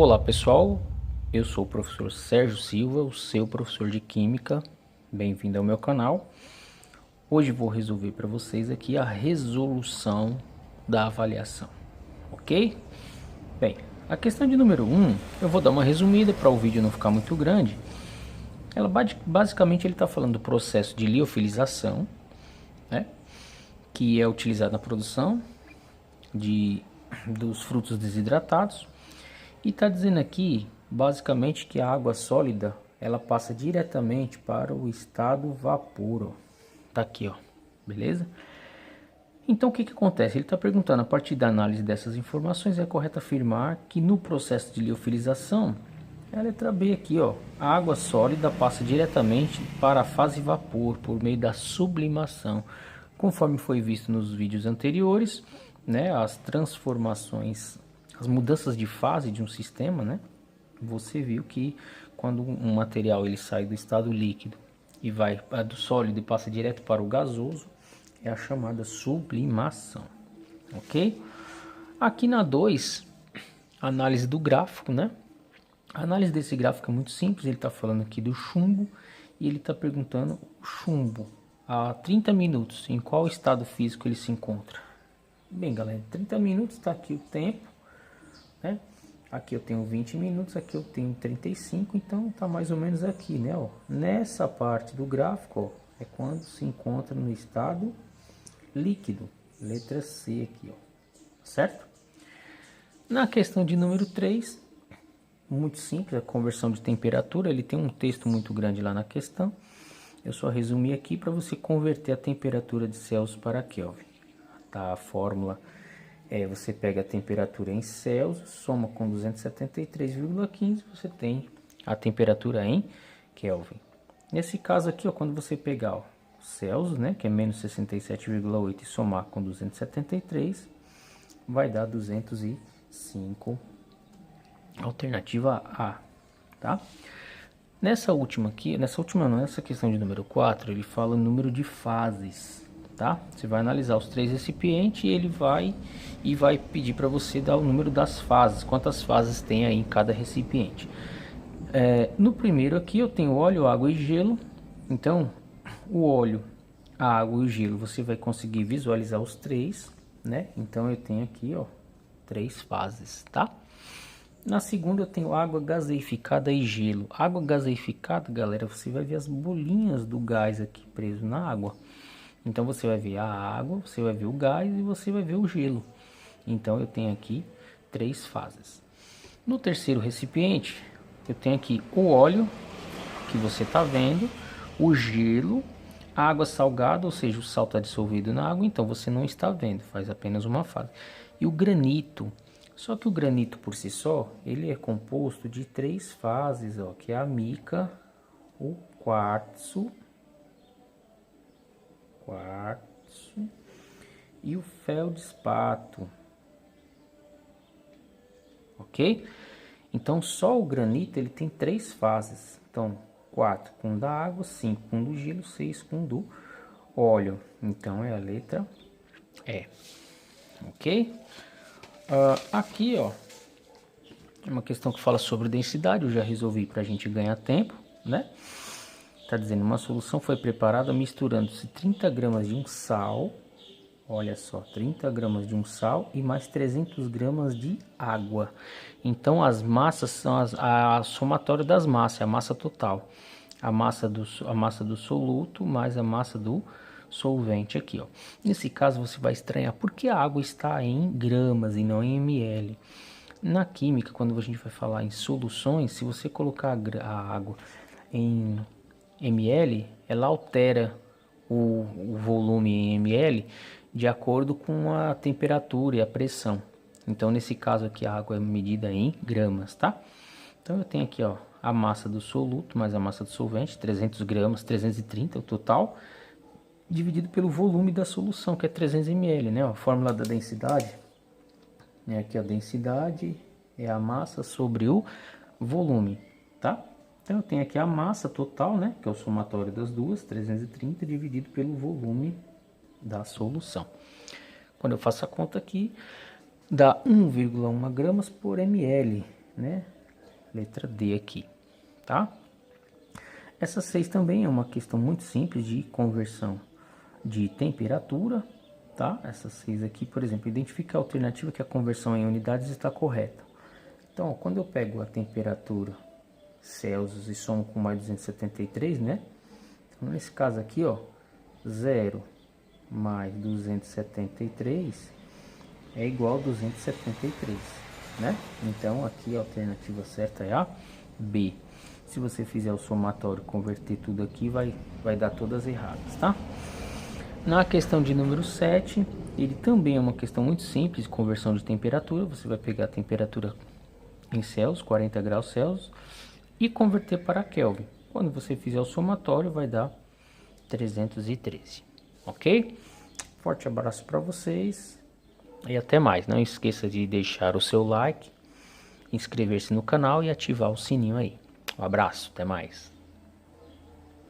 Olá pessoal, eu sou o professor Sérgio Silva, o seu professor de Química. Bem-vindo ao meu canal. Hoje vou resolver para vocês aqui a resolução da avaliação, ok? Bem, a questão de número 1, eu vou dar uma resumida para o vídeo não ficar muito grande. Ela basicamente ele está falando do processo de liofilização, né, que é utilizado na produção dos frutos desidratados. E está dizendo aqui, basicamente, que a água sólida, ela passa diretamente para o estado vapor, ó. Tá aqui, ó, beleza? Então, o que acontece? Ele está perguntando, a partir da análise dessas informações, é correto afirmar que no processo de liofilização, a letra B aqui, ó, a água sólida passa diretamente para a fase vapor, por meio da sublimação. Conforme foi visto nos vídeos anteriores, né, as transformações, as mudanças de fase de um sistema, né? Você viu que quando um material ele sai do estado líquido e vai do sólido e passa direto para o gasoso, é a chamada sublimação, ok? Aqui na 2, análise do gráfico, né? A análise desse gráfico é muito simples, ele está falando aqui do chumbo e ele está perguntando o chumbo a 30 minutos, em qual estado físico ele se encontra. Bem, galera, 30 minutos está aqui o tempo, né? Aqui eu tenho 20 minutos, aqui eu tenho 35, então tá mais ou menos aqui, né? Ó. Nessa parte do gráfico, ó, é quando se encontra no estado líquido, letra C aqui, ó, certo? Na questão de número 3, muito simples, a conversão de temperatura, ele tem um texto muito grande lá na questão. Eu só resumi aqui para você converter a temperatura de Celsius para Kelvin. Tá, a fórmula é, você pega a temperatura em Celsius, soma com 273,15, você tem a temperatura em Kelvin. Nesse caso aqui, ó, quando você pegar o Celsius, né, que é menos 67,8, e somar com 273, vai dar 205, alternativa A, tá? Nessa questão de número 4, ele fala o número de fases. Tá? Você vai analisar os 3 recipientes e ele vai pedir para você dar o número das fases, quantas fases tem aí em cada recipiente. No primeiro aqui eu tenho óleo, água e gelo. Então o óleo, a água e o gelo você vai conseguir visualizar os 3, né? Então eu tenho aqui, ó, 3 fases, tá? Na segunda eu tenho água gaseificada e gelo. Água gaseificada, galera, você vai ver as bolinhas do gás aqui preso na água. Então você vai ver a água, você vai ver o gás e você vai ver o gelo. Então eu tenho aqui 3 fases. No terceiro recipiente, eu tenho aqui o óleo, que você está vendo, o gelo, a água salgada, ou seja, o sal está dissolvido na água, então você não está vendo, faz apenas uma fase. E o granito, só que o granito por si só, ele é composto de 3 fases, ó, que é a mica, o quartzo e o feldespato, ok? Então só o granito ele tem 3 fases, então 4 com da água, 5 com do gelo, 6 com do óleo, então é a letra E, ok? Aqui, ó, é uma questão que fala sobre densidade, eu já resolvi para a gente ganhar tempo, né? Está dizendo, uma solução foi preparada misturando-se 30 gramas de um sal, olha só, 30 gramas de um sal e mais 300 gramas de água. Então as massas são a somatória das massas, a massa total. A massa do soluto mais a massa do solvente aqui, ó. Nesse caso você vai estranhar porque a água está em gramas e não em ml. Na química, quando a gente vai falar em soluções, se você colocar a água em ml, ela altera o volume em ml de acordo com a temperatura e a pressão. Então nesse caso aqui a água é medida em gramas, tá? Então eu tenho aqui, ó, a massa do soluto mais a massa do solvente, 300 gramas, 330 o total, dividido pelo volume da solução, que é 300 ml, né? A fórmula da densidade, né? Aqui a densidade é a massa sobre o volume, tá? Então eu tenho aqui a massa total, né, que é o somatório das duas, 330 dividido pelo volume da solução. Quando eu faço a conta aqui, dá 1,1 gramas por ml, né? letra D aqui, tá? Essa 6 também é uma questão muito simples de conversão de temperatura, tá? Essa 6 aqui, por exemplo, identifica a alternativa que a conversão em unidades está correta. Então, ó, quando eu pego a temperatura Celsius e somo com mais 273, né? Então, nesse caso aqui, ó, 0 mais 273 é igual a 273, né? Então, aqui a alternativa certa é a B. Se você fizer o somatório, converter tudo aqui, vai dar todas erradas, tá? Na questão de número 7, ele também é uma questão muito simples de conversão de temperatura. Você vai pegar a temperatura em Celsius, 40 graus Celsius, e converter para Kelvin. Quando você fizer o somatório, vai dar 313, ok? Forte abraço para vocês e até mais. Não esqueça de deixar o seu like, inscrever-se no canal e ativar o sininho aí. Um abraço, até mais.